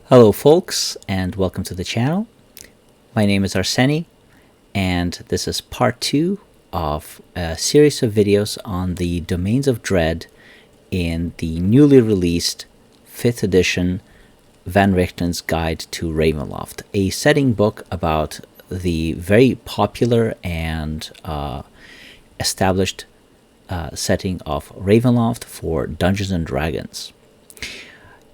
Hello folks, and welcome to the channel. My name is Arseni, and this is part 2 of a series of videos on the Domains of Dread in the newly released 5th edition Van Richten's Guide to Ravenloft, a setting book about the very popular and established setting of Ravenloft for Dungeons & Dragons.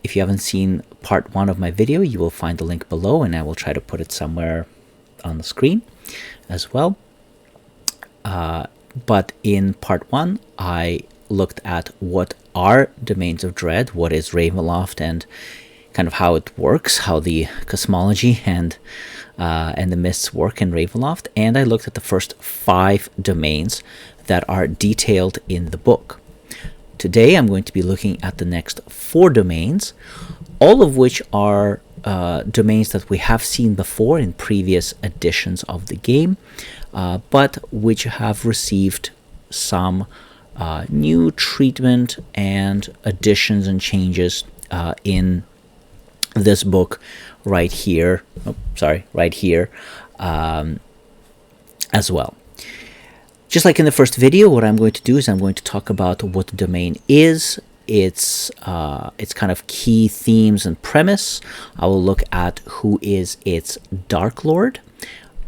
If you haven't seen part 1 of my video, you will find the link below, and I will try to put it somewhere on the screen as well. But in part 1, I looked at what are Domains of Dread, what is Ravenloft, and kind of how it works, how the cosmology and the myths work in Ravenloft. And I looked at the first 5 domains that are detailed in the book. Today I'm going to be looking at the next 4 domains, all of which are domains that we have seen before in previous editions of the game, but which have received some new treatment and additions and changes in this book right here. Right here as well. Just like in the first video, what I'm going to do is I'm going to talk about what the domain is, its kind of key themes and premise. I will look at who is its Dark Lord.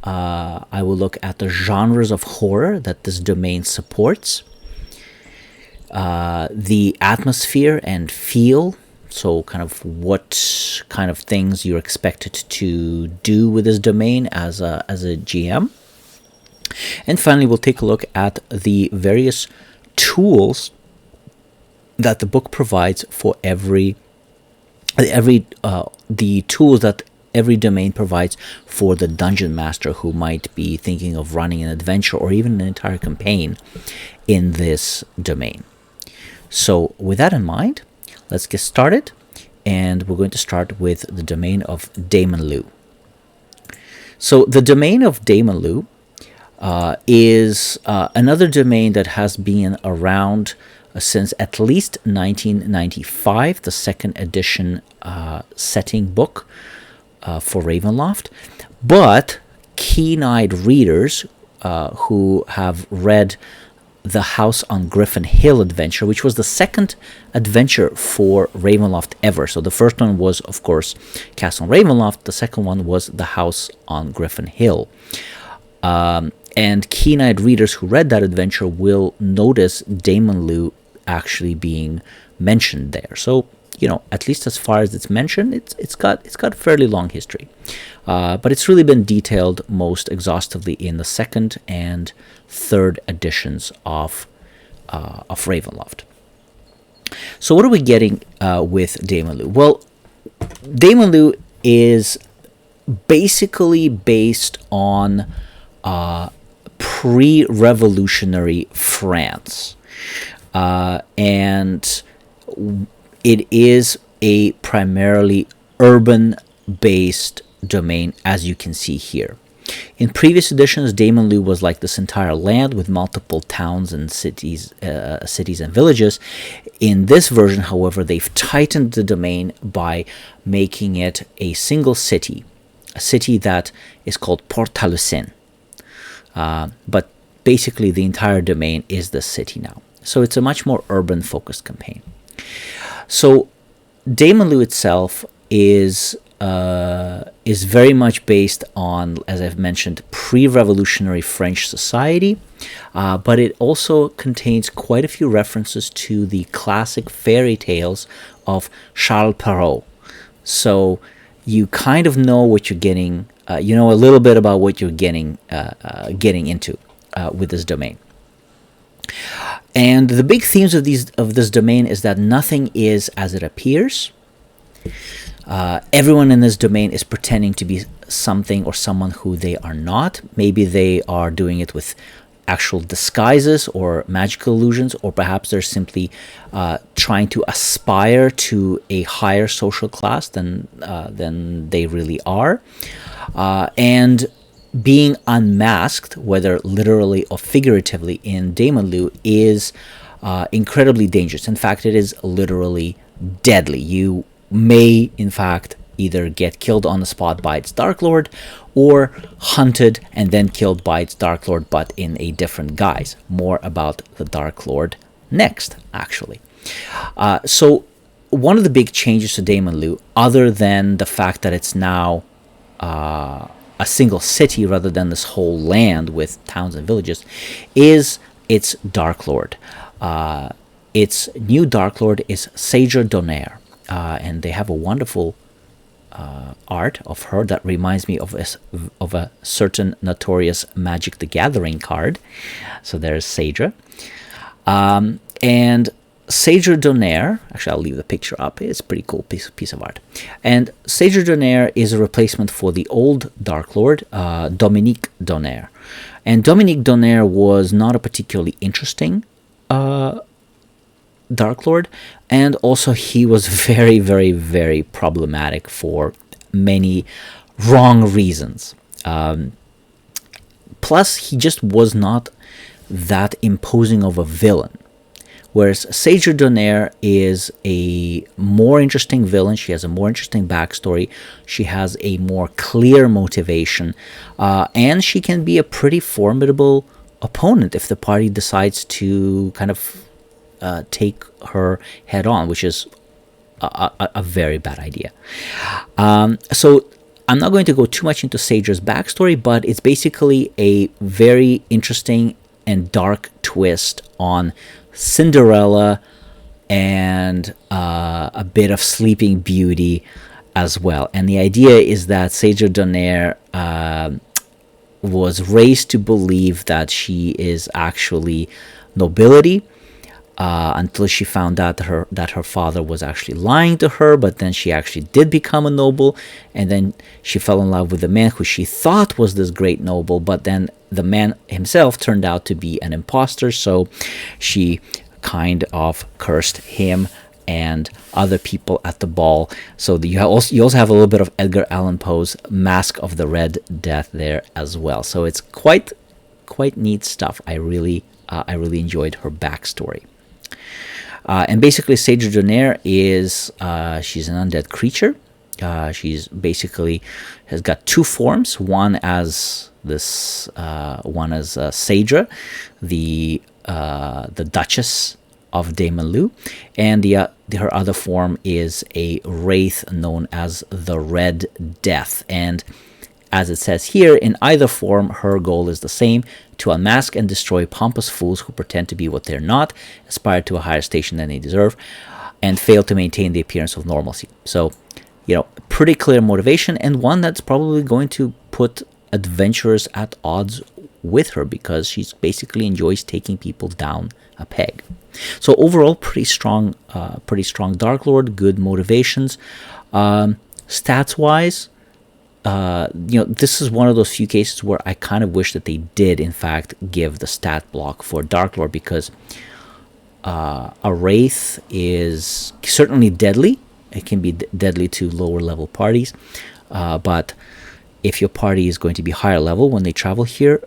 I will look at the genres of horror that this domain supports, the atmosphere and feel, so kind of what kind of things you're expected to do with this domain as a GM. And finally, we'll take a look at the various tools that the book provides for the tools that every domain provides for the dungeon master who might be thinking of running an adventure or even an entire campaign in this domain. So with that in mind, let's get started, and we're going to start with the domain of Dementlieu. So the domain of Dementlieu is another domain that has been around since at least 1995, the 2nd edition setting book for Ravenloft. But keen-eyed readers who have read the House on Griffin Hill adventure, which was the 2nd adventure for Ravenloft ever. So the first one was, of course, Castle on Ravenloft. The second one was the House on Griffin Hill. And keen-eyed readers who read that adventure will notice Dementlieu actually being mentioned there. So, you know, at least as far as it's mentioned, it's got a fairly long history. But it's really been detailed most exhaustively in the 2nd and 3rd editions of Ravenloft. So what are we getting with Dementlieu? Well, Dementlieu is basically based on pre-revolutionary France, and it is a primarily urban-based domain, as you can see here. In previous editions, Dementlieu was like this entire land with multiple towns and cities and villages. In this version, however, they've tightened the domain by making it a single city, a city that is called Port-Talucin. But basically the entire domain is the city now. So it's a much more urban-focused campaign. So Dementlieu itself is very much based on, as I've mentioned, pre-revolutionary French society, but it also contains quite a few references to the classic fairy tales of Charles Perrault. So you kind of know what you're getting. You know a little bit about what you're getting into with this domain. And the big themes of this domain is that nothing is as it appears. Everyone in this domain is pretending to be something or someone who they are not. Maybe they are doing it with actual disguises or magical illusions, or perhaps they're simply trying to aspire to a higher social class than they really are. And being unmasked, whether literally or figuratively, in Dementlieu is incredibly dangerous. In fact, it is literally deadly. You may, in fact, either get killed on the spot by its Dark Lord or hunted and then killed by its Dark Lord, but in a different guise. More about the Dark Lord next, actually. So one of the big changes to Dementlieu, other than the fact that it's now a single city rather than this whole land with towns and villages, is its Dark Lord. Its new Dark Lord is Sager Donaire, and they have a wonderful art of her that reminds me of a certain notorious Magic the Gathering card. So there's Sager. And Sager Donaire, actually I'll leave the picture up, it's a pretty cool piece of art. And Sager Donaire is a replacement for the old Dark Lord, Dominique Donaire. And Dominique Donaire was not a particularly interesting Dark Lord, and also he was very, very, very problematic for many wrong reasons. Plus, he just was not that imposing of a villain. Whereas Sager Donaire is a more interesting villain. She has a more interesting backstory. She has a more clear motivation. And she can be a pretty formidable opponent if the party decides to kind of take her head on, which is a very bad idea. So I'm not going to go too much into Sager's backstory, but it's basically a very interesting and dark twist on Cinderella and a bit of Sleeping Beauty as well. And the idea is that Sager Donaire was raised to believe that she is actually nobility, until she found out that her father was actually lying to her, but then she actually did become a noble, and then she fell in love with the man who she thought was this great noble, but then the man himself turned out to be an imposter, so she kind of cursed him and other people at the ball. So you also have a little bit of Edgar Allan Poe's Mask of the Red Death there as well. So it's quite neat stuff. I really enjoyed her backstory. And basically, Sager Donaire is she's an undead creature. She's basically has got two forms. One as Sager, the Duchess of Dementlieu, and her other form is a wraith known as the Red Death. And as it says here, in either form, her goal is the same: to unmask and destroy pompous fools who pretend to be what they're not, aspire to a higher station than they deserve, and fail to maintain the appearance of normalcy. So, pretty clear motivation, and one that's probably going to put adventurers at odds with her, because she basically enjoys taking people down a peg. So overall, pretty strong Dark Lord, good motivations. Stats-wise, this is one of those few cases where I kind of wish that they did, in fact, give the stat block for Dark Lord, because a Wraith is certainly deadly. It can be deadly to lower level parties, but if your party is going to be higher level when they travel here,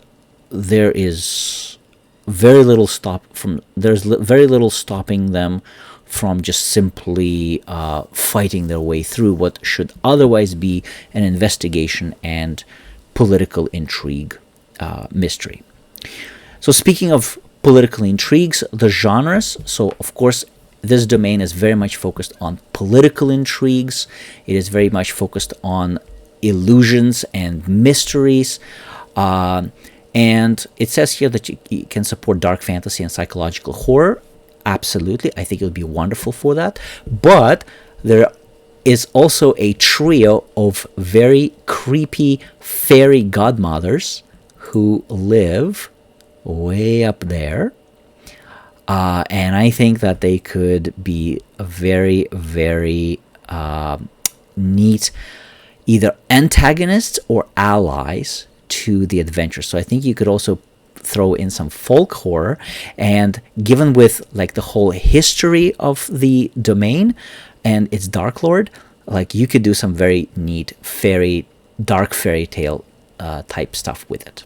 there's very little stopping them from just simply fighting their way through what should otherwise be an investigation and political intrigue mystery. So speaking of political intrigues, the genres, so of course this domain is very much focused on political intrigues. It is very much focused on illusions and mysteries. And it says here that you can support dark fantasy and psychological horror. Absolutely. I think it would be wonderful for that. But there is also a trio of very creepy fairy godmothers who live way up there. And I think that they could be a very, very neat either antagonists or allies to the adventure. So I think you could also throw in some folk horror, and given with like the whole history of the domain and its Dark Lord, like you could do some very neat dark fairy tale type stuff with it.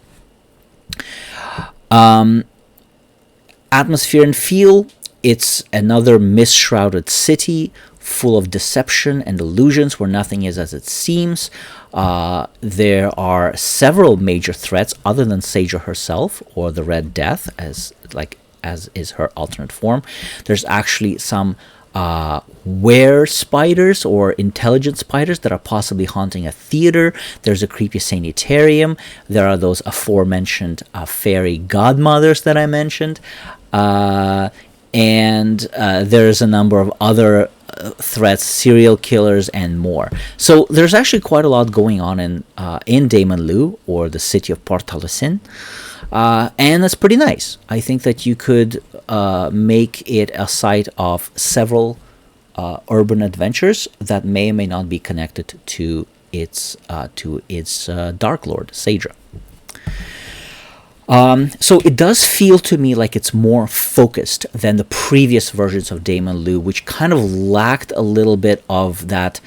Atmosphere and feel, it's another mist-shrouded city full of deception and illusions where nothing is as it seems. There are several major threats other than Sager herself or the Red Death, as is her alternate form. There's actually some were spiders or intelligent spiders that are possibly haunting a theater. There's a creepy sanitarium. There are those aforementioned fairy godmothers that I mentioned. And there's a number of other threats, serial killers, and more. So there's actually quite a lot going on in Dementlieu, or the city of Port-Taliesin. And that's pretty nice. I think that you could make it a site of several urban adventures that may or may not be connected to its Dark Lord, Sager. So it does feel to me like it's more focused than the previous versions of Dementlieu, which kind of lacked a little bit of that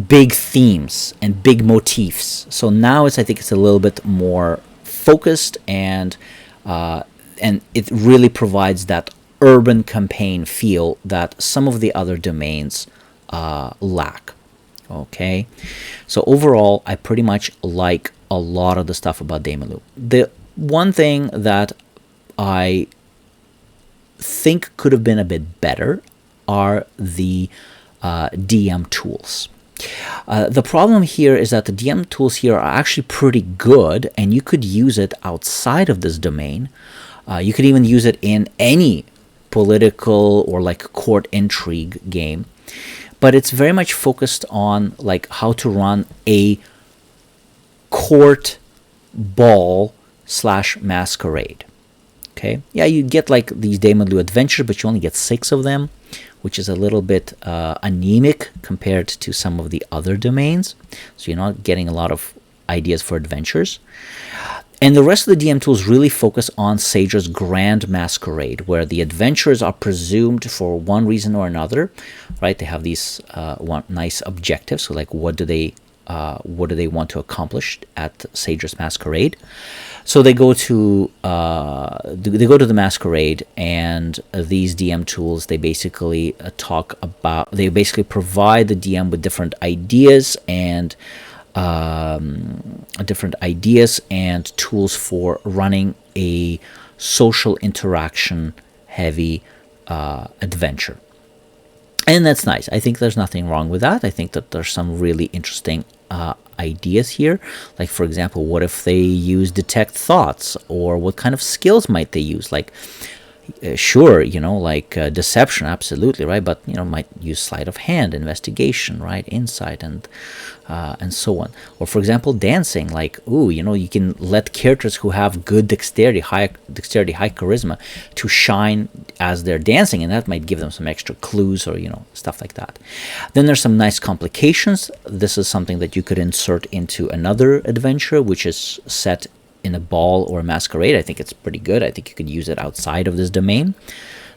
big themes and big motifs. So now I think it's a little bit more focused, and it really provides that urban campaign feel that some of the other domains lack. Okay, so overall, I pretty much like a lot of the stuff about Dementlieu. The one thing that I think could have been a bit better are the DM tools. The problem here is that the DM tools here are actually pretty good, and you could use it outside of this domain. You could even use it in any political or like court intrigue game, but it's very much focused on like how to run a court ball / masquerade. Okay, yeah, you get like these Dementlieu adventures, but you only get 6 of them, which is a little bit anemic compared to some of the other domains. So you're not getting a lot of ideas for adventures. And the rest of the DM tools really focus on Sager's Grand Masquerade, where the adventures are presumed for one reason or another, right? They have these nice objectives. So like, what do they want to accomplish at Sager's Masquerade? So they go to the masquerade, and these DM tools, they basically provide the DM with different ideas and tools for running a social interaction heavy adventure. And that's nice. I think there's nothing wrong with that. I think that there's some really interesting ideas here. Like, for example, what if they use detect thoughts, or what kind of skills might they use? Like, sure, deception, absolutely, right? But, might use sleight of hand, investigation, right? Insight, and so on. Or, for example, dancing, like, you can let characters who have good dexterity, high charisma, to shine as they're dancing, and that might give them some extra clues, or, stuff like that. Then there's some nice complications. This is something that you could insert into another adventure, which is set in a ball or a masquerade. I think it's pretty good. I think you could use it outside of this domain.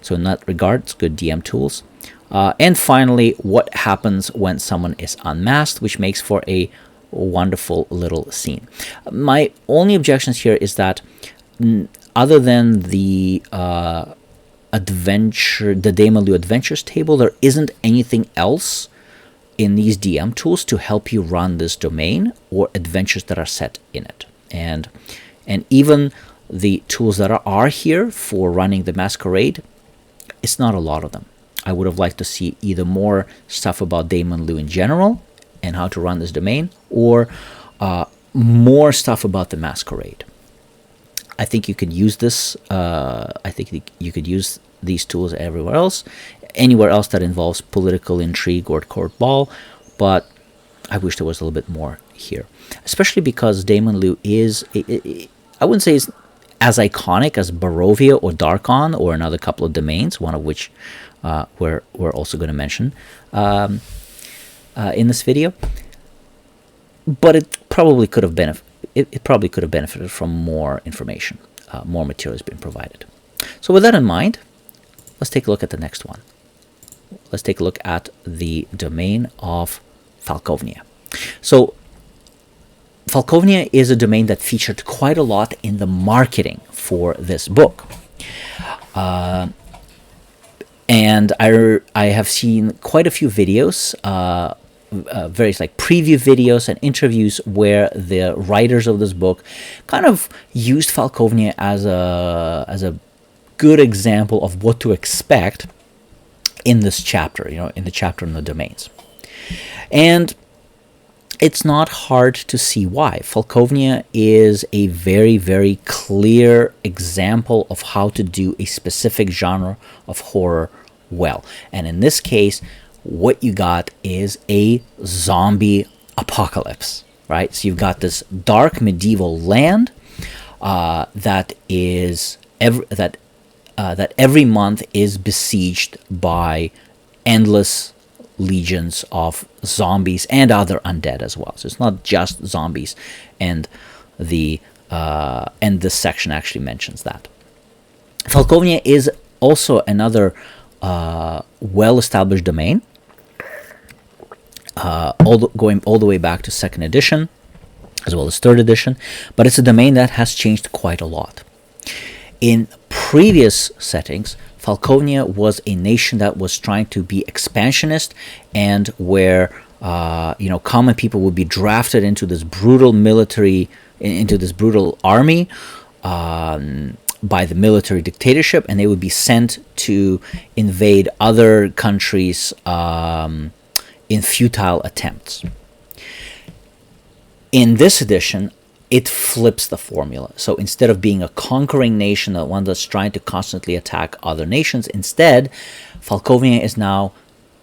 So in that regard, it's good DM tools. And finally, what happens when someone is unmasked, which makes for a wonderful little scene. My only objections here is that other than the Dementlieu Adventures table, there isn't anything else in these DM tools to help you run this domain or adventures that are set in it. And even the tools that are here for running the masquerade, it's not a lot of them. I would have liked to see either more stuff about Dementlieu in general and how to run this domain, or more stuff about the masquerade. I think you could use this. I think you could use these tools anywhere else that involves political intrigue or court ball, but I wish there was a little bit more here, especially because Dementlieu is, I wouldn't say it's as iconic as Barovia or Darkon or another couple of domains, one of which we're also going to mention in this video. But it probably could have benefited from more information, more materials being provided. So with that in mind, let's take a look at the next one. Let's take a look at the domain of Falkovnia. So Falkovnia is a domain that featured quite a lot in the marketing for this book. And I have seen quite a few videos, various like preview videos and interviews where the writers of this book kind of used Falkovnia as a good example of what to expect in this chapter, in the chapter on the domains. And it's not hard to see why. Falkovnia is a very, very clear example of how to do a specific genre of horror well. And in this case, what you got is a zombie apocalypse, right? So you've got this dark medieval land that every month is besieged by endless legions of zombies and other undead as well. So it's not just zombies, and this section actually mentions that. Falkovnia is also another well-established domain, going all the way back to 2nd edition as well as 3rd edition, but it's a domain that has changed quite a lot. In previous settings, Falkovnia was a nation that was trying to be expansionist, and where common people would be drafted into this brutal army by the military dictatorship, and they would be sent to invade other countries in futile attempts. In this edition, it flips the formula. So instead of being a conquering nation, the one that's trying to constantly attack other nations, instead, Falkovnia is now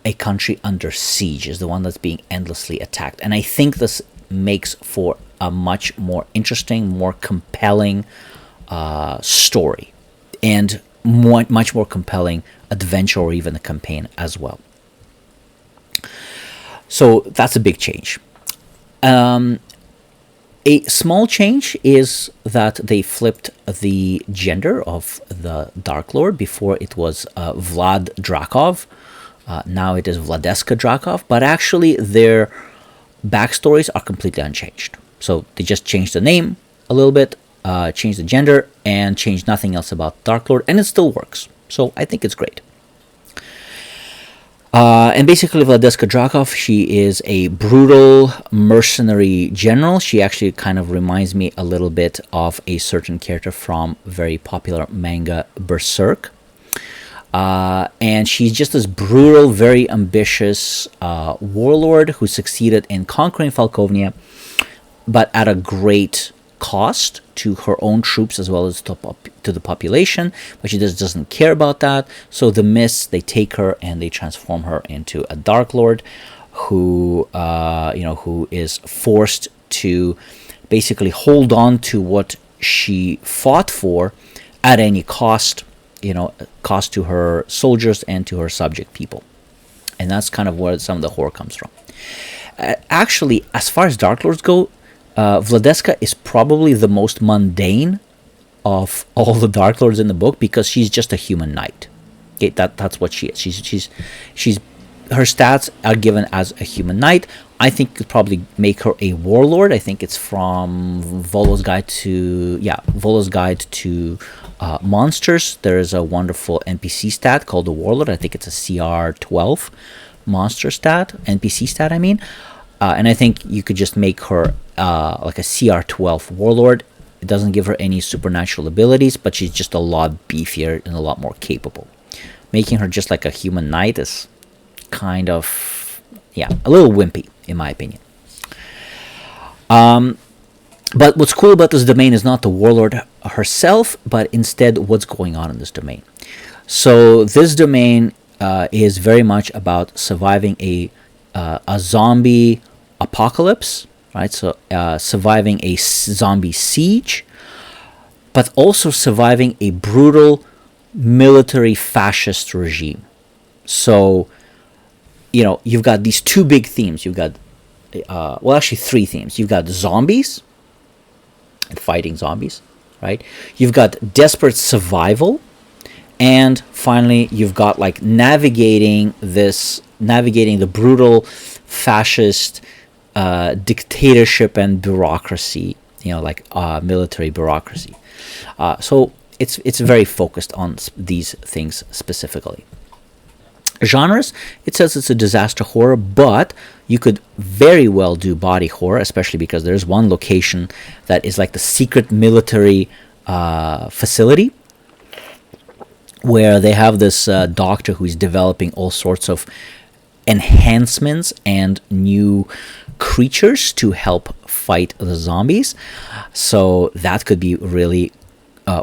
a country under siege, is the one that's being endlessly attacked. And I think this makes for a much more interesting, more compelling story, and much more compelling adventure, or even a campaign as well. So that's a big change. A small change is that they flipped the gender of the Dark Lord. Before it was Vlad Drakov. Now it is Vladeska Drakov. But actually their backstories are completely unchanged. So they just changed the name a little bit, changed the gender, and changed nothing else about Dark Lord. And it still works. So I think it's great. And basically, Vladeska Drakov, she is a brutal mercenary general. She actually kind of reminds me a little bit of a certain character from very popular manga Berserk. And she's just this brutal, very ambitious warlord who succeeded in conquering Falkovnia, but at a great cost to her own troops as well as to the population, but she just doesn't care about that. So the Mists, they take her and they transform her into a Dark Lord who is forced to basically hold on to what she fought for at any cost, cost to her soldiers and to her subject people. And that's kind of where some of the horror comes from. Actually, as far as Dark Lords go, Vladeska is probably the most mundane of all the Dark Lords in the book, because she's just a human knight. Okay, that's what she is. She's her stats are given as a human knight. I think you could probably make her a warlord. I think it's from Volo's Guide to Monsters. There is a wonderful NPC stat called the Warlord. I think it's a CR12 monster stat, NPC stat. I mean. And I think you could just make her like a CR12 warlord. It doesn't give her any supernatural abilities, but she's just a lot beefier and a lot more capable. Making her just like a human knight is kind of, a little wimpy, in my opinion. But what's cool about this domain is not the warlord herself, but instead what's going on in this domain. So this domain is very much about surviving a zombie apocalypse, right? So surviving a zombie siege, but also surviving a brutal military fascist regime. So, you've got these two big themes. You've got, actually three themes. You've got zombies and fighting zombies, right? You've got desperate survival, and finally you've got like navigating the brutal fascist dictatorship and bureaucracy, military bureaucracy. So it's very focused on these things specifically. Genres, it says it's a disaster horror, but you could very well do body horror, especially because there's one location that is like the secret military facility where they have this doctor who's developing all sorts of enhancements and new creatures to help fight the zombies. So that could be really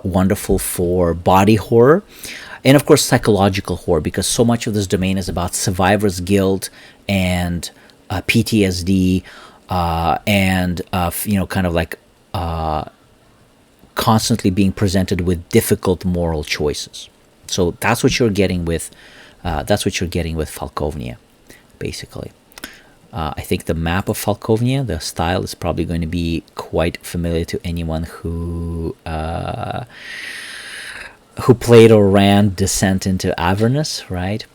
wonderful for body horror. And of course, psychological horror, because so much of this domain is about survivor's guilt and PTSD, and kind of like constantly being presented with difficult moral choices. So that's what you're getting with Falkovnia, basically. I think the map of Falkovnia, the style, is probably going to be quite familiar to anyone who played or ran Descent into Avernus, right?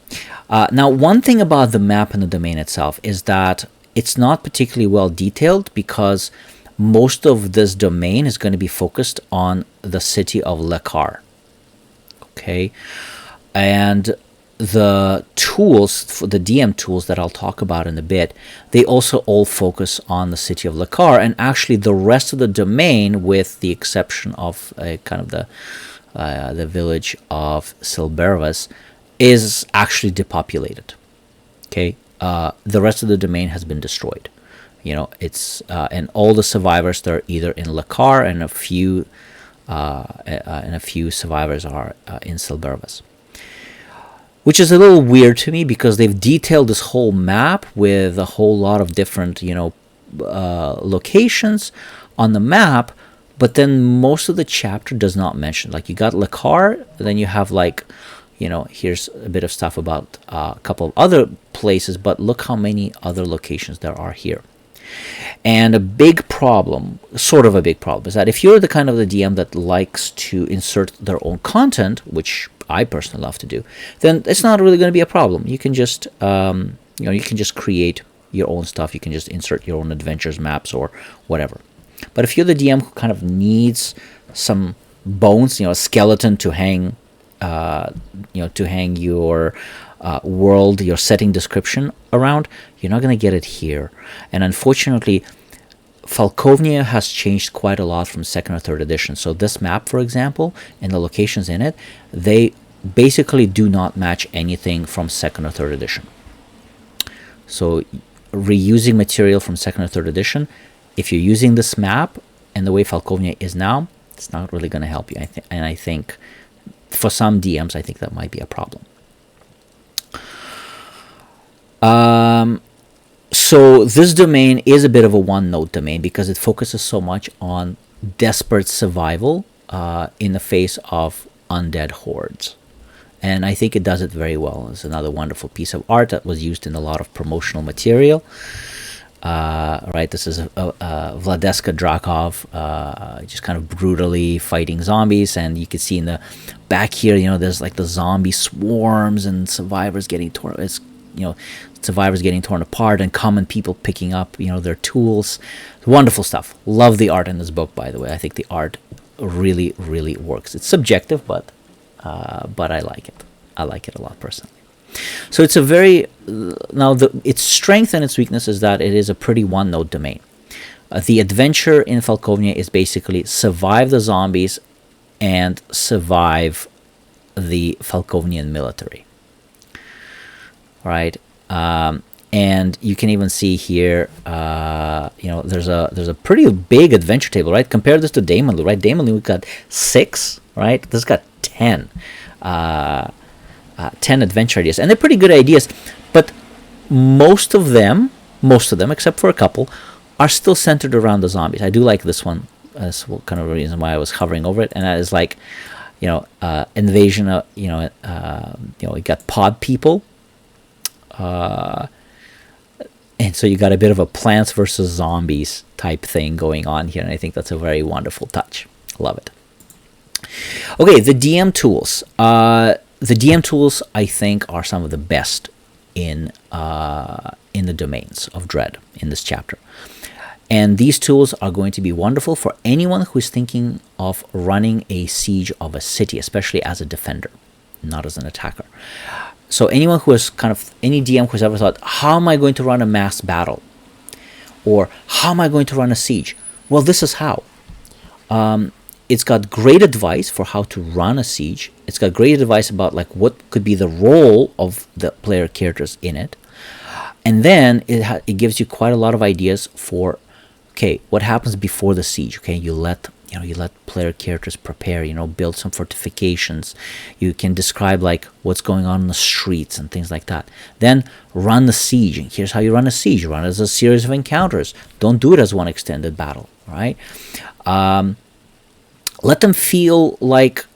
Now, one thing about the map and the domain itself is that it's not particularly well detailed, because most of this domain is going to be focused on the city of Har'Akir. Okay, and the tools, for the DM tools that I'll talk about in a bit, they also all focus on the city of Har'Akir, and actually the rest of the domain, with the exception of kind of the village of Silbervas, is actually depopulated. Okay, the rest of the domain has been destroyed. It's and all the survivors, they're either in Har'Akir, and a few survivors are in Silbervas, which is a little weird to me, because they've detailed this whole map with a whole lot of different locations on the map, but then most of the chapter does not mention. Like, you got Har'Akir, then you have here's a bit of stuff about a couple of other places, but look how many other locations there are here. And a big problem, is that if you're the kind of the DM that likes to insert their own content, which I personally love to do, then it's not really going to be a problem. You can just create your own stuff. You can just insert your own adventures, maps, or whatever. But if you're the DM who kind of needs some bones, a skeleton to hang, your world, your setting description around, you're not going to get it here. And unfortunately, Falkovnia has changed quite a lot from 2nd or 3rd edition. So this map, for example, and the locations in it, they basically do not match anything from 2nd or 3rd edition. So reusing material from 2nd or 3rd edition, if you're using this map and the way Falkovnia is now, it's not really going to help you. And I think for some DMs, I think that might be a problem. So this domain is a bit of a one-note domain, because it focuses so much on desperate survival in the face of undead hordes. And I think it does it very well. It's another wonderful piece of art that was used in a lot of promotional material. Right, this is Vladeska Drakov, just kind of brutally fighting zombies, and you can see in the back here, there's like the zombie swarms and survivors getting torn. Survivors getting torn apart, and common people picking up, their tools. Wonderful stuff. Love the art in this book, by the way. I think the art really, really works. It's subjective, but I like it. I like it a lot personally. So it's a very its strength and its weakness is that it is a pretty one-note domain. The adventure in Falkovnia is basically survive the zombies and survive the Falkovnian military. Right, and you can even see here, there's a pretty big adventure table, right? Compare this to Dementlieu, right? Dementlieu, we've got 6, right? This got 10. 10 adventure ideas, and they're pretty good ideas, but most of them, except for a couple, are still centered around the zombies. I do like this one. That's kind of the reason why I was hovering over it, and that is like, invasion of, we got pod people, and so you got a bit of a plants versus zombies type thing going on here, and I think that's a very wonderful touch. Love it. Okay, the DM tools. The DM tools, I think, are some of the best in the domains of Dread in this chapter. And these tools are going to be wonderful for anyone who is thinking of running a siege of a city, especially as a defender, not as an attacker. So anyone who has any DM who's ever thought, how am I going to run a mass battle? Or how am I going to run a siege? Well, this is how. It's got great advice for how to run a siege. It's got great advice about like what could be the role of the player characters in it. And then it gives you quite a lot of ideas for, okay, what happens before the siege? Okay, you let player characters prepare, build some fortifications. You can describe like what's going on in the streets and things like that. Then run the siege. And here's how you run a siege. Run it as a series of encounters. Don't do it as one extended battle, right? Let them feel like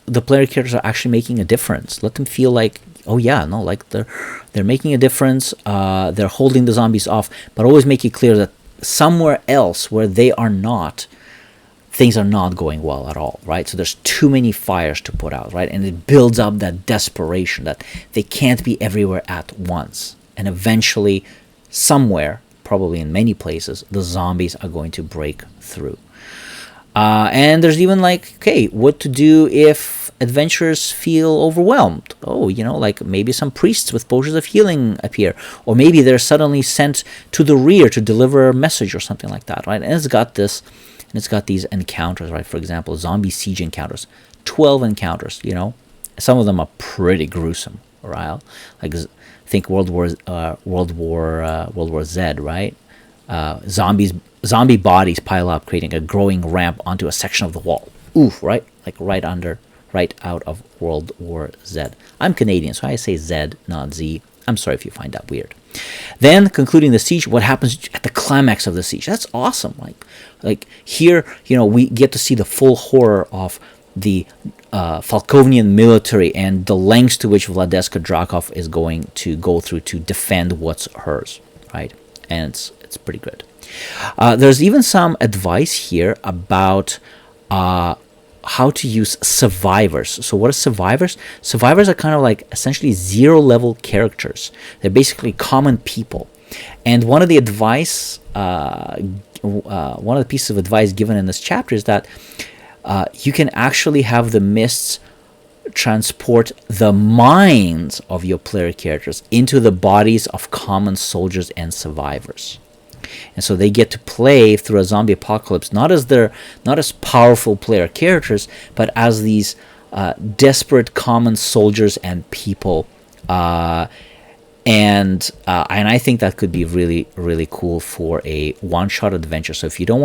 the player characters are actually making a difference. Let them feel like, oh yeah, no, like they're making a difference. They're holding the zombies off, but always make it clear that somewhere else where they are not, things are not going well at all, right? So there's too many fires to put out, right? And it builds up that desperation that they can't be everywhere at once. And eventually, somewhere, probably in many places, the zombies are going to break through. And there's even like, okay, what to do if adventurers feel overwhelmed. Oh, like maybe some priests with potions of healing appear. Or maybe they're suddenly sent to the rear to deliver a message or something like that, right? And it's got these encounters, right? For example, zombie siege encounters. 12 encounters, Some of them are pretty gruesome, right? Like, think World War Z, right? Zombie bodies pile up, creating a growing ramp onto a section of the wall. Oof, right? Like right out of World War Z. I'm Canadian, so I say Z, not Z. I'm sorry if you find that weird. Then, concluding the siege, what happens at the climax of the siege? That's awesome. Like here, we get to see the full horror of the Falkovnian military and the lengths to which Vladeska Drakov is going to go through to defend what's hers, right? And it's pretty good. There's even some advice here about how to use survivors. So what are survivors? Survivors are kind of like essentially zero-level characters. They're basically common people. And one of the advice, one of the pieces of advice given in this chapter is that you can actually have the mists transport the minds of your player characters into the bodies of common soldiers and survivors. And so they get to play through a zombie apocalypse not as powerful player characters, but as these desperate common soldiers and people. And I think that could be really, really cool for a one-shot adventure. So if you don't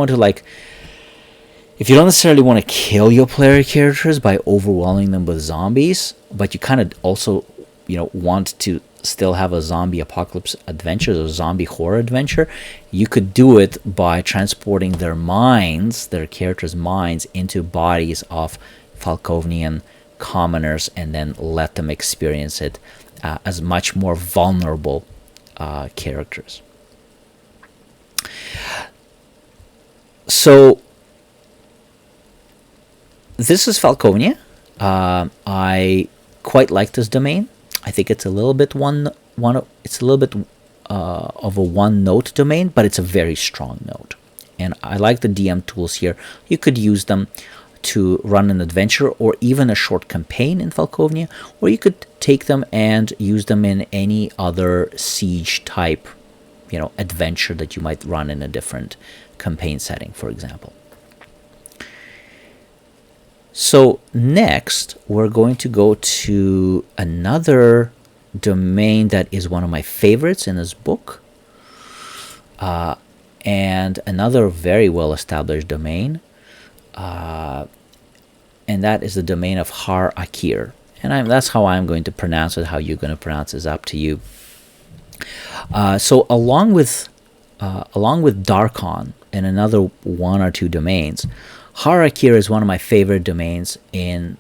necessarily want to kill your player characters by overwhelming them with zombies, but you kind of also, want to still have a zombie apocalypse adventure, a zombie horror adventure, you could do it by transporting their characters' minds into bodies of Falkovnian commoners and then let them experience it as much more vulnerable characters. So this is Falkovnia. I quite like this domain. I think it's a little bit of a one-note domain, but it's a very strong note. And I like the DM tools here. You could use them to run an adventure or even a short campaign in Falkovnia, or you could take them and use them in any other siege type, adventure that you might run in a different campaign setting, for example. So next, we're going to go to another domain that is one of my favorites in this book, and another very well-established domain, and that is the domain of Har'Akir. And that's how I'm going to pronounce it. How you're going to pronounce it is up to you. So along with Darkon and another one or two domains, Har'Akir is one of my favorite domains in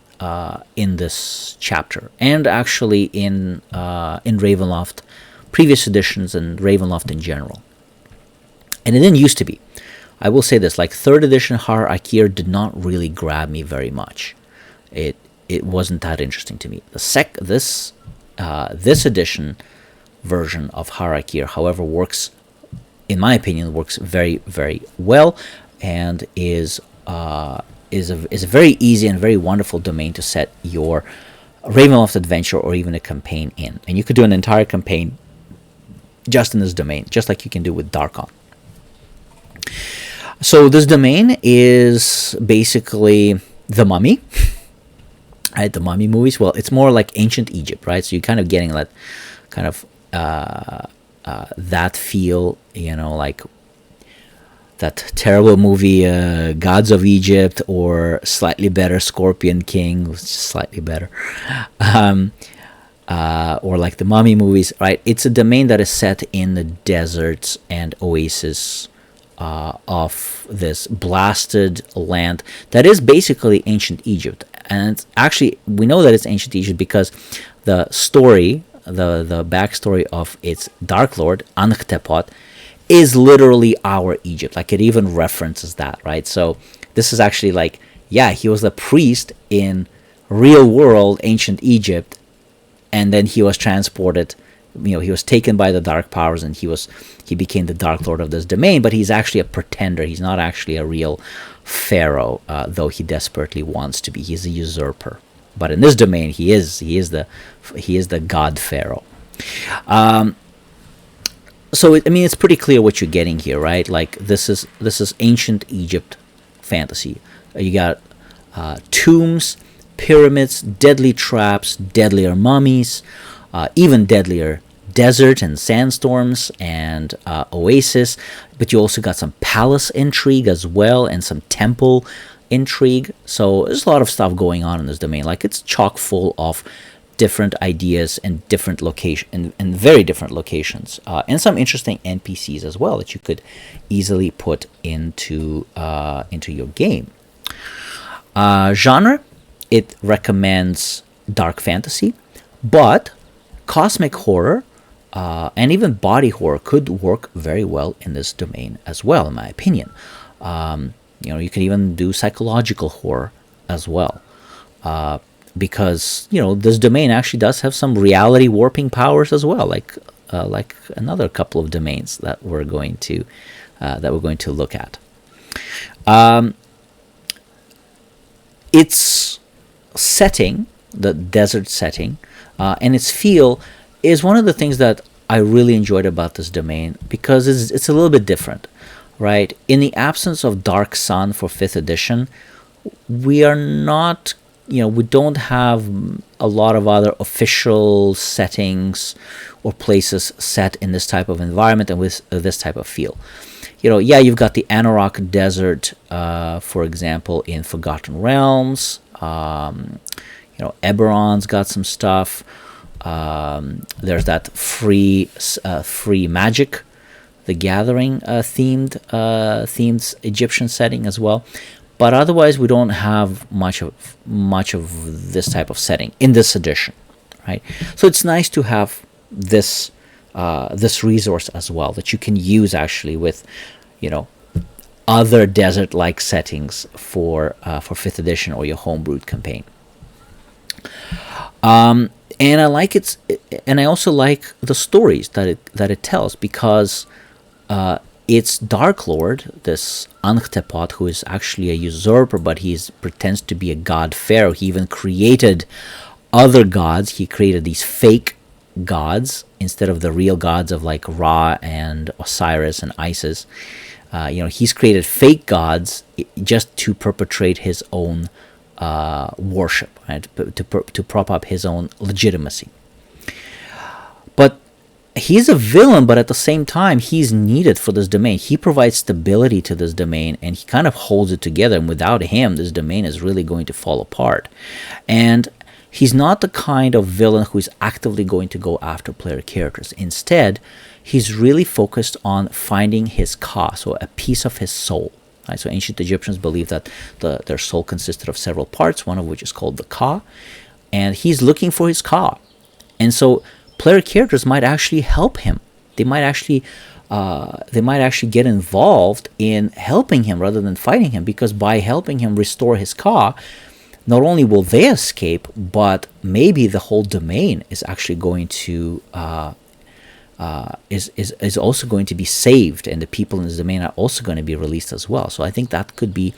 this chapter, and actually in Ravenloft, previous editions, and Ravenloft in general. And it didn't used to be. I will say this: like 3rd edition Har'Akir did not really grab me very much. It wasn't that interesting to me. This edition version of Har'Akir, however, works, in my opinion, works very, very well, and is a very easy and very wonderful domain to set your Ravenloft adventure or even a campaign in. And you could do an entire campaign just in this domain, just like you can do with Darkon. So this domain is basically the Mummy, right? The Mummy movies. Well, it's more like ancient Egypt, right? So you're kind of getting that kind of that feel, like that terrible movie Gods of Egypt, or slightly better Scorpion King, which is slightly better, or like the Mummy movies, right? It's a domain that is set in the deserts and oases of this blasted land that is basically ancient Egypt. And actually, we know that it's ancient Egypt because the story, the backstory of its Dark Lord, Anhtepot, is literally our Egypt. Like, it even references that, right? So this is actually like, yeah, he was a priest in real world ancient Egypt, and then he was transported, he was taken by the dark powers, and he became the Dark Lord of this domain. But he's actually a pretender. He's not actually a real pharaoh, though he desperately wants to be. He's a usurper. But in this domain, he is the god pharaoh. So it's pretty clear what you're getting here, right? Like, this is ancient Egypt fantasy. You got tombs, pyramids, deadly traps, deadlier mummies, even deadlier desert and sandstorms and oasis. But you also got some palace intrigue as well, and some temple intrigue. So there's a lot of stuff going on in this domain. Like, it's chock full of different ideas and different location and very different locations, and some interesting NPCs as well that you could easily put into your game. Genre, it recommends dark fantasy, but cosmic horror and even body horror could work very well in this domain as well, in my opinion. You can even do psychological horror as well. Because this domain actually does have some reality warping powers as well, like another couple of domains that we're going to look at. Its setting, the desert setting, and its feel is one of the things that I really enjoyed about this domain, because it's a little bit different, right? In the absence of Dark Sun for 5th edition, we are not. We don't have a lot of other official settings or places set in this type of environment and with this type of feel. You've got the Anorak Desert, for example, in Forgotten Realms. Eberron's got some stuff. There's that free magic, the Gathering themed Egyptian setting as well. But otherwise, we don't have much of this type of setting in this edition, right? So it's nice to have this resource as well that you can use actually with, other desert-like settings for 5th edition or your homebrewed campaign. And I like and I also like the stories that it tells, because its Dark Lord, this Anhtepot, who is actually a usurper, but he pretends to be a god pharaoh. He even created other gods. He created these fake gods instead of the real gods of like Ra and Osiris and Isis. He's created fake gods just to perpetrate his own worship, right? To prop up his own legitimacy. But he's a villain, but at the same time, he's needed for this domain. He provides stability to this domain, and he kind of holds it together. And without him, this domain is really going to fall apart. And he's not the kind of villain who is actively going to go after player characters. Instead, he's really focused on finding his ka, so a piece of his soul. Right? So ancient Egyptians believed that their soul consisted of several parts, one of which is called the ka. And he's looking for his ka. And so player characters might actually help him. They might actually get involved in helping him rather than fighting him, because by helping him restore his ka, not only will they escape, but maybe the whole domain is actually going to is also going to be saved, and the people in this domain are also going to be released as well. So I think that could be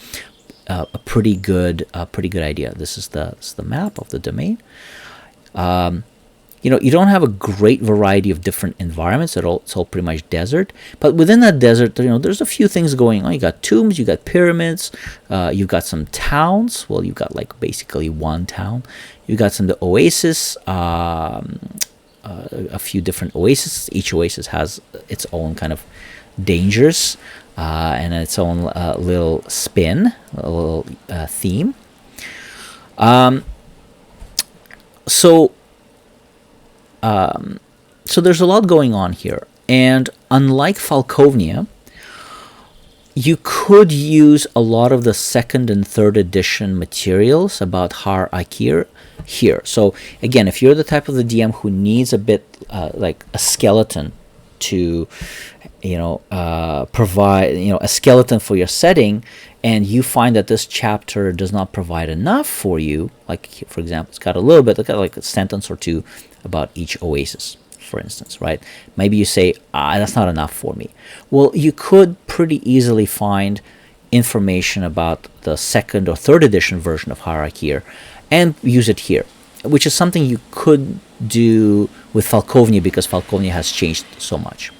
a pretty good idea. This is the map of the domain. You don't have a great variety of different environments. It's all pretty much desert. But within that desert, there's a few things going on. You got tombs, you got pyramids, you've got some towns. Well, you've got like basically one town. You got some the oasis, a few different oases. Each oasis has its own kind of dangers and its own little spin, a little theme. So there's a lot going on here. And unlike Falkovnia, you could use a lot of the second and third edition materials about Har'Akir here. So again, if you're the type of the DM who needs a bit like a skeleton to provide a skeleton for your setting, and you find that this chapter does not provide enough for you, like for example, it's got a little bit, like a sentence or two about each oasis, for instance, right? Maybe you say, that's not enough for me. Well, you could pretty easily find information about the second or third edition version of Har'Akir and use it here, which is something you could do with Falkovnia because Falkovnia has changed so much.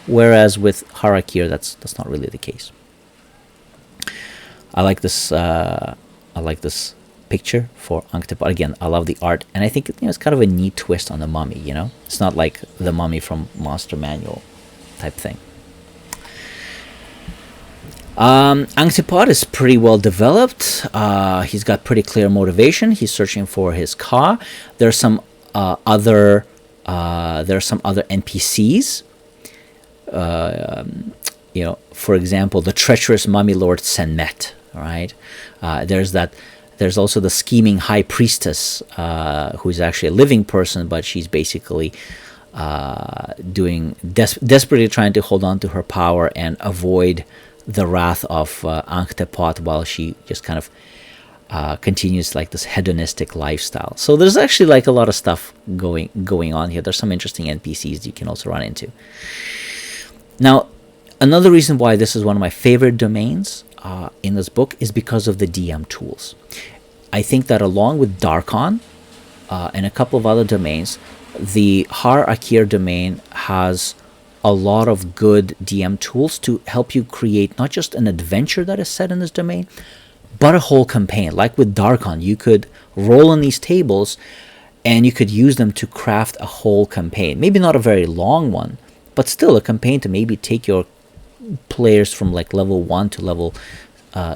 Whereas with Har'Akir, that's not really the case. I like this picture for Ankh'tepot. Again, I love the art, and I think it's kind of a neat twist on the mummy. It's not like the mummy from Monster Manual type thing. Ankh'tepot is pretty well developed. He's got pretty clear motivation. He's searching for his Ka. There's some other NPCs. For example, the treacherous mummy lord Senmet. Right? There's also the scheming high priestess, who is actually a living person, but she's basically desperately trying to hold on to her power and avoid the wrath of Ankh'tepot while she just kind of continues like this hedonistic lifestyle. So there's actually like a lot of stuff going on here. There's some interesting NPCs you can also run into. Now, another reason why this is one of my favorite domains in this book is because of the DM tools. I think that along with Darkon and a couple of other domains, the Har'Akir domain has a lot of good DM tools to help you create not just an adventure that is set in this domain, but a whole campaign. Like with Darkon, you could roll on these tables and you could use them to craft a whole campaign. Maybe not a very long one, but still a campaign to maybe take your players from like level 1 to level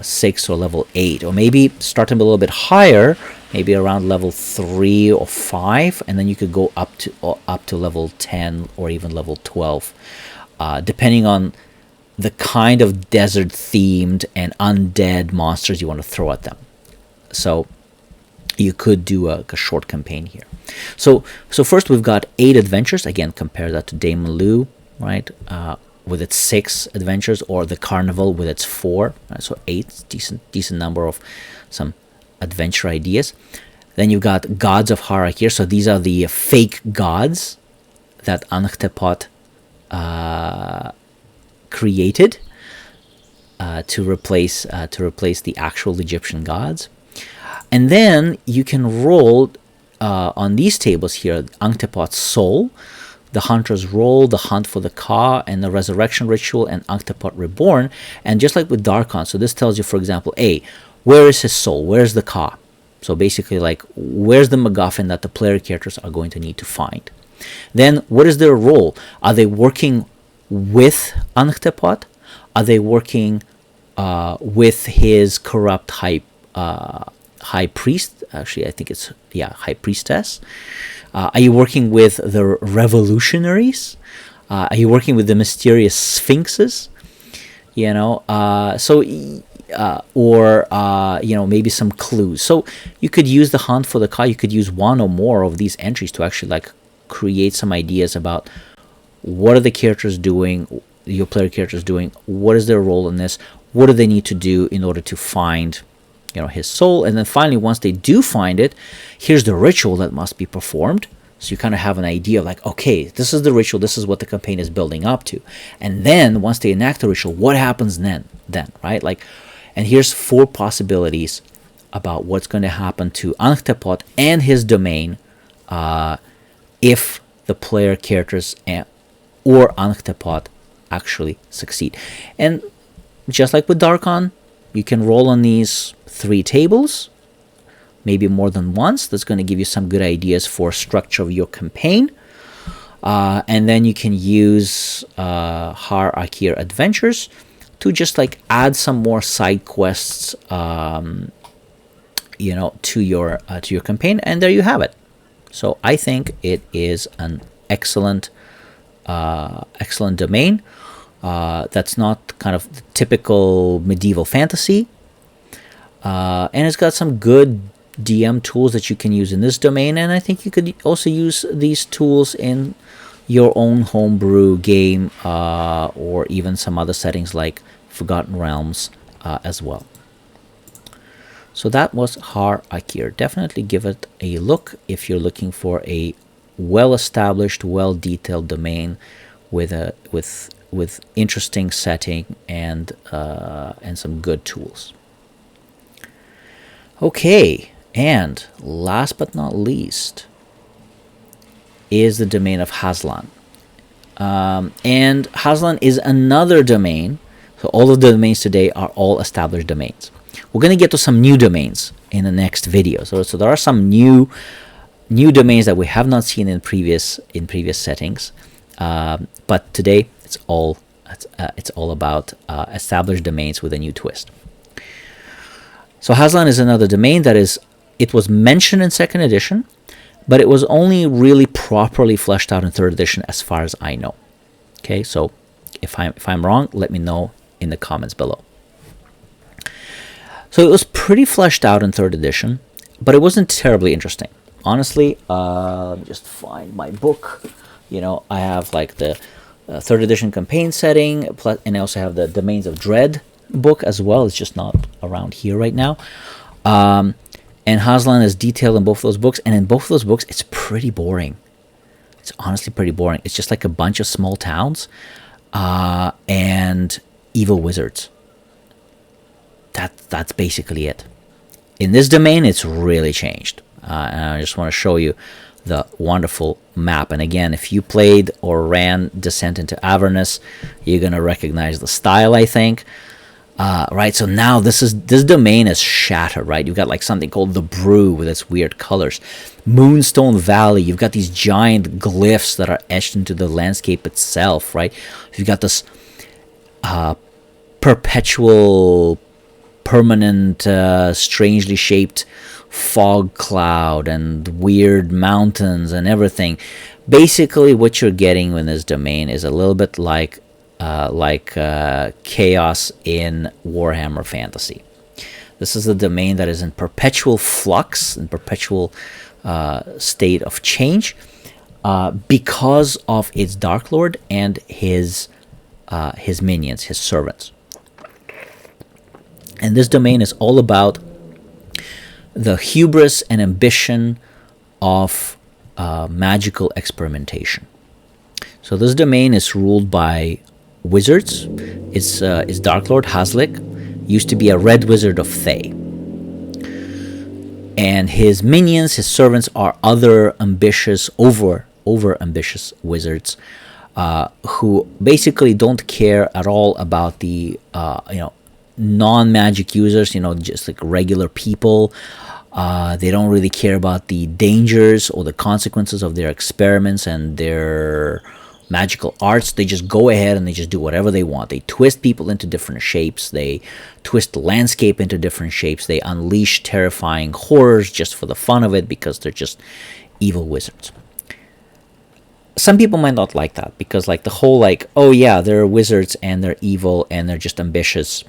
6 or level 8, or maybe start them a little bit higher, maybe around level 3 or 5, and then you could go up to level 10 or even level 12, depending on the kind of desert themed and undead monsters you want to throw at them. So you could do a short campaign here. So first we've got 8 adventures. Again, compare that to Dementlieu, right? With its 6 adventures, or the Carnival with its 4. Right? So 8, decent number of some adventure ideas. Then you've got Gods of Har'Akir. So these are the fake gods that Ankh'tepot created to replace the actual Egyptian gods. And then you can roll on these tables here Ankh'tepot's soul, the hunter's roll, the hunt for the Ka, and the resurrection ritual, and Ankh'tepot reborn. And just like with Darkon, so this tells you, for example, where is his soul? Where's the Ka? So basically, like, where's the MacGuffin that the player characters are going to need to find? Then, what is their role? Are they working with Ankh'tepot? Are they working with his corrupt high priest? Actually, I think it's high priestess. Are you working with the revolutionaries? Are you working with the mysterious sphinxes? Maybe some clues. So you could use the hunt for the Ka. You could use one or more of these entries to actually like create some ideas about what are the characters doing, your player characters doing, what is their role in this, what do they need to do in order to find his soul. And then finally, once they do find it, here's the ritual that must be performed. So you kind of have an idea of like, okay, this is the ritual, this is what the campaign is building up to. And then once they enact the ritual, what happens then, right? Like, and here's 4 possibilities about what's going to happen to Ankh'tepot and his domain if the player characters or Anchtepot actually succeed. And just like with Darkon, you can roll on these 3 tables, maybe more than once. That's going to give you some good ideas for structure of your campaign. And then you can use Har'Akir Adventures to just like add some more side quests, you know, to your campaign, and there you have it. So I think it is an excellent domain. That's not kind of the typical medieval fantasy, and it's got some good DM tools that you can use in this domain, and I think you could also use these tools in your own homebrew game, or even some other settings like Forgotten Realms as well. So that was Har'Akir. Definitely give it a look if you're looking for a well-established, well-detailed domain with interesting setting and some good tools. Okay, and last but not least is the domain of Hazlan. And Hazlan is another domain. So all of the domains today are all established domains. We're going to get to some new domains in the next video. So there are some new domains that we have not seen in previous settings. But today it's all about established domains with a new twist. So Hazlan is another domain it was mentioned in 2nd edition, but it was only really properly fleshed out in 3rd edition as far as I know. Okay, so if I'm wrong, let me know in the comments below. So it was pretty fleshed out in 3rd edition, but it wasn't terribly interesting. Honestly, let me just find my book. You know, I have like the 3rd edition campaign setting, and I also have the Domains of Dread book as well. It's just not around here right now. And Hazlan is detailed in both those books, and in both of those books, it's pretty boring. It's honestly pretty boring. It's just like a bunch of small towns and evil wizards. That's basically it. In this domain, it's really changed. And I just want to show you the wonderful map. And again, if you played or ran Descent into Avernus, you're going to recognize the style, I think. Right, so now this domain is shattered, right? You've got like something called the Brew with its weird colors. Moonstone Valley, you've got these giant glyphs that are etched into the landscape itself, right? You've got this perpetual, permanent, strangely shaped fog cloud and weird mountains and everything. Basically, what you're getting in this domain is a little bit like chaos in Warhammer Fantasy. This is a domain that is in perpetual flux, in perpetual state of change, because of its Dark Lord and his minions, his servants. And this domain is all about the hubris and ambition of magical experimentation. So this domain is ruled by wizards. Its Dark Lord Hazlan used to be a red wizard of Thay, and his minions, his servants, are other ambitious, over ambitious wizards who basically don't care at all about the non-magic users, just like regular people. They don't really care about the dangers or the consequences of their experiments and their magical arts. They just go ahead and they just do whatever they want. They twist people into different shapes. They twist the landscape into different shapes. They unleash terrifying horrors just for the fun of it because they're just evil wizards. Some people might not like that because like the whole oh yeah, they're wizards and they're evil and they're just ambitious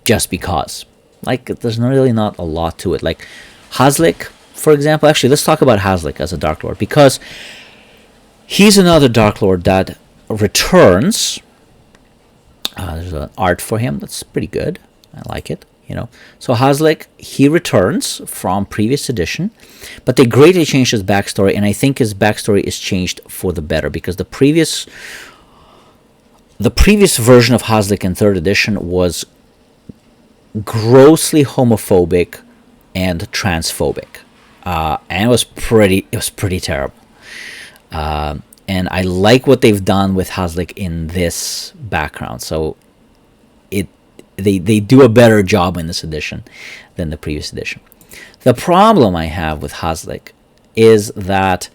just because. There's really not a lot to it. Like Hazlan, for example. Actually, let's talk about Hazlan as a Dark Lord, because he's another Dark Lord that returns. There's an art for him that's pretty good. I like it, So Hazlan, he returns from previous edition, but they greatly changed his backstory, and I think his backstory is changed for the better, because the previous version of Hazlan in 3rd edition was grossly homophobic and transphobic. and it was pretty terrible. And I like what they've done with Hazlik in this background. So they do a better job in this edition than the previous edition. The problem I have with Hazlik is that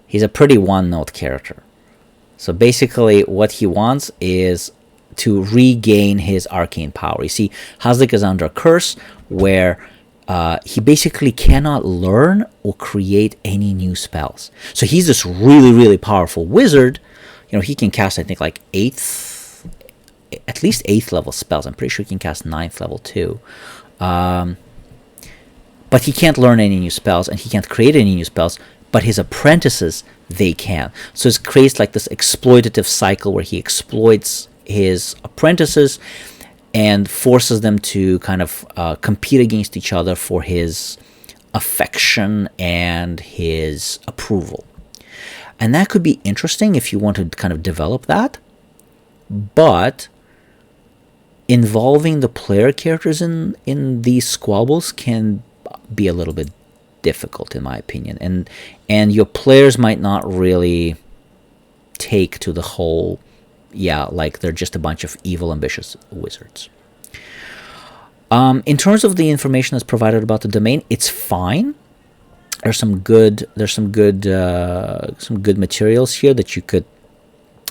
he's a pretty one-note character. So basically what he wants is to regain his arcane power. You see, Hazlik is under a curse where he basically cannot learn or create any new spells. So he's this really, really powerful wizard. You know, he can cast, I think, like at least 8th level spells. I'm pretty sure he can cast 9th level too. But he can't learn any new spells, and he can't create any new spells, but his apprentices, they can. So it creates like this exploitative cycle where he exploits his apprentices and forces them to kind of compete against each other for his affection and his approval. And that could be interesting if you want to kind of develop that. But involving the player characters in these squabbles can be a little bit difficult, in my opinion. And your players might not really take to the whole, like they're just a bunch of evil, ambitious wizards. In terms of the information that's provided about the domain, it's fine. There's some good materials here that you could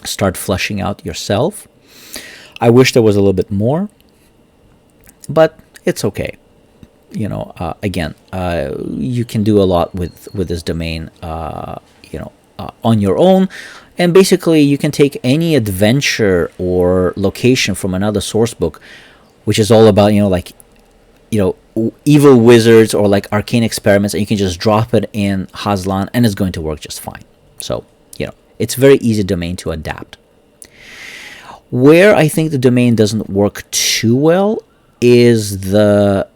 start fleshing out yourself. I wish there was a little bit more, but it's okay. You know, again, you can do a lot with this domain, on your own. And basically, you can take any adventure or location from another source book, which is all about, evil wizards or like arcane experiments, and you can just drop it in Hazlan, and it's going to work just fine. So, it's a very easy domain to adapt. Where I think the domain doesn't work too well is the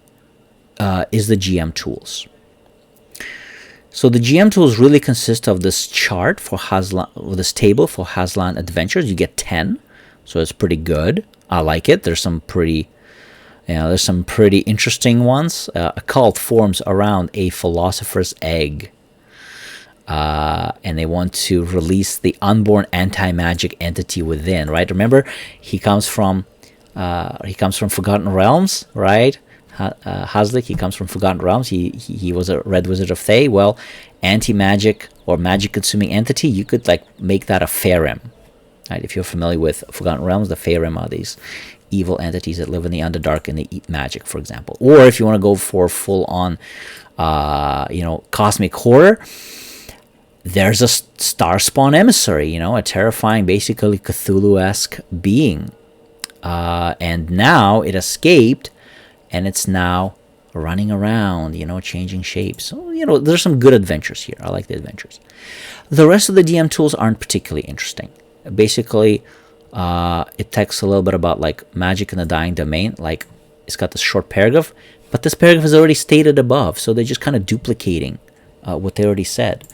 GM tools. So the GM tools really consist of this chart for Hazlan, this table for Hazlan adventures. You get 10, so it's pretty good. I like it. There's some pretty interesting ones. A cult forms around a philosopher's egg, and they want to release the unborn anti-magic entity within. Right? Remember, he comes from Forgotten Realms, right? Hazlik, he comes from Forgotten Realms. He was a Red Wizard of Thay. Well, anti-magic or magic-consuming entity, you could like make that a Faerem. Right? If you're familiar with Forgotten Realms, the Faerem are these evil entities that live in the Underdark and they eat magic, for example. Or if you want to go for full-on, cosmic horror, there's a Starspawn Emissary, a terrifying, basically Cthulhu-esque being. And now it escaped, and it's now running around, changing shapes. So, there's some good adventures here. I like the adventures. The rest of the DM tools aren't particularly interesting. Basically, it talks a little bit about, like, magic in the dying domain. Like, it's got this short paragraph, but this paragraph is already stated above, so they're just kind of duplicating what they already said.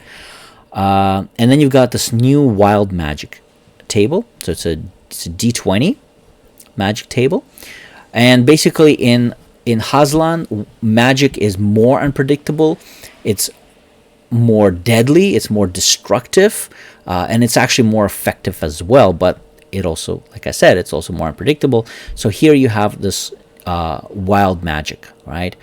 And then you've got this new wild magic table. So it's a D20 magic table. And basically in Hazlan, magic is more unpredictable, it's more deadly, it's more destructive, and it's actually more effective as well, but it also, like I said, it's also more unpredictable. So here you have this wild magic, right?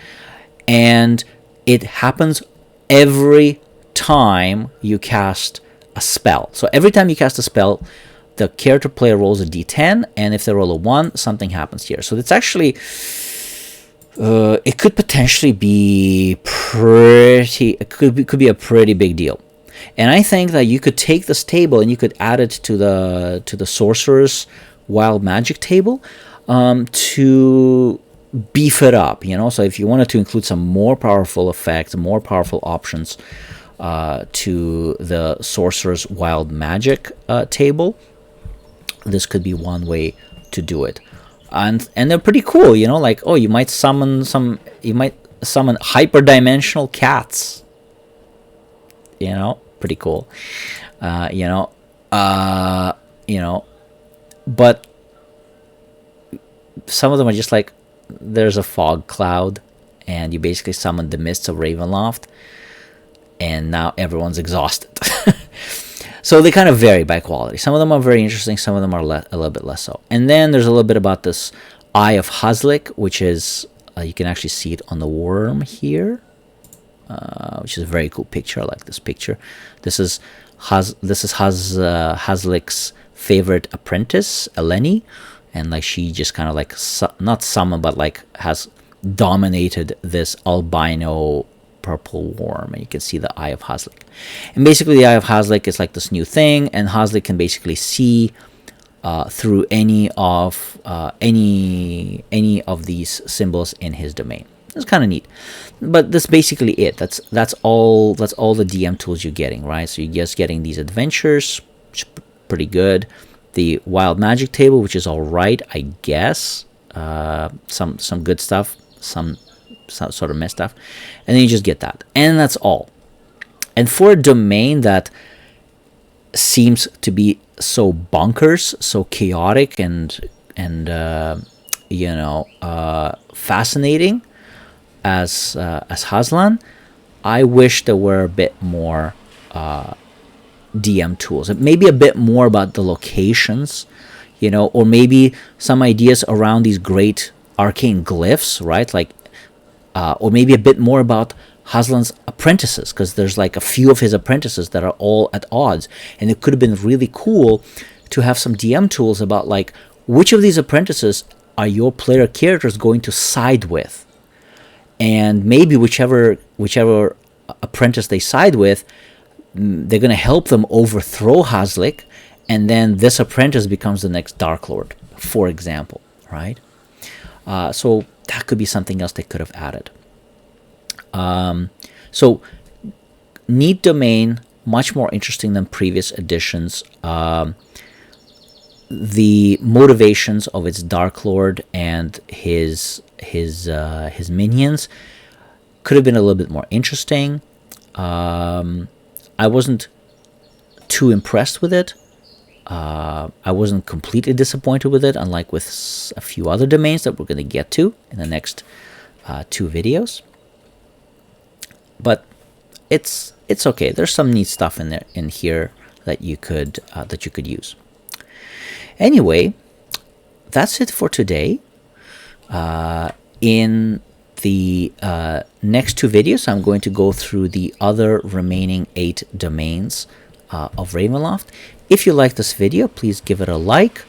And it happens every time you cast a spell. So every time you cast a spell, the character player rolls a d10, and if they roll a 1, something happens here. So it's actually, it could potentially be it could be a pretty big deal. And I think that you could take this table and you could add it to the sorcerer's wild magic table to beef it up. So if you wanted to include some more powerful effects, more powerful options to the sorcerer's wild magic table, this could be one way to do it. And they're pretty cool, like, you might summon hyperdimensional cats. Pretty cool. But some of them are just like, there's a fog cloud and you basically summon the mists of Ravenloft. and now everyone's exhausted. So they kind of vary by quality. Some of them are very interesting, some of them are a little bit less so. And then there's a little bit about this Eye of Hazlan, which is, you can actually see it on the worm here, which is a very cool picture. I like this picture. This is Hazlan's favorite apprentice, Eleni, and like she just kind of like not summoned, but like has dominated this albino purple worm, and you can see the Eye of Hazlan. And basically the Eye of Hazlan is like this new thing, and Hazlan can basically see through any of these symbols in his domain. It's kind of neat, but that's basically it. That's all the DM tools you're getting, right? So you're just getting these adventures, which is pretty good. The wild magic table, which is all right, I guess. Some good stuff, some sort of mess stuff, and then you just get that, and that's all. And for a domain that seems to be so bonkers, so chaotic, and fascinating as Hazlan, I wish there were a bit more DM tools. Maybe a bit more about the locations, or maybe some ideas around these great arcane glyphs, right? Like, or maybe a bit more about Hazlan's apprentices, because there's like a few of his apprentices that are all at odds, and it could have been really cool to have some DM tools about like which of these apprentices are your player characters going to side with, and maybe whichever apprentice they side with, they're going to help them overthrow Hazlan, and then this apprentice becomes the next Dark Lord, for example, right? So that could be something else they could have added. So neat domain, much more interesting than previous editions. The motivations of its Dark Lord and his minions could have been a little bit more interesting. I wasn't too impressed with it. I wasn't completely disappointed with it, unlike with a few other domains that we're going to get to in the next 2 videos. But it's okay. There's some neat stuff in here that you could use. Anyway, that's it for today. In the next 2 videos, I'm going to go through the other remaining 8 domains of Ravenloft. If you like this video, please give it a like,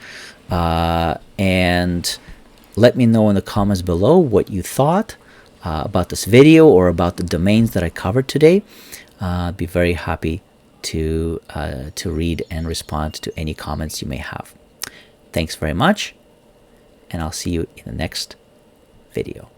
and let me know in the comments below what you thought about this video or about the domains that I covered today. I'd be very happy to read and respond to any comments you may have. Thanks very much, and I'll see you in the next video.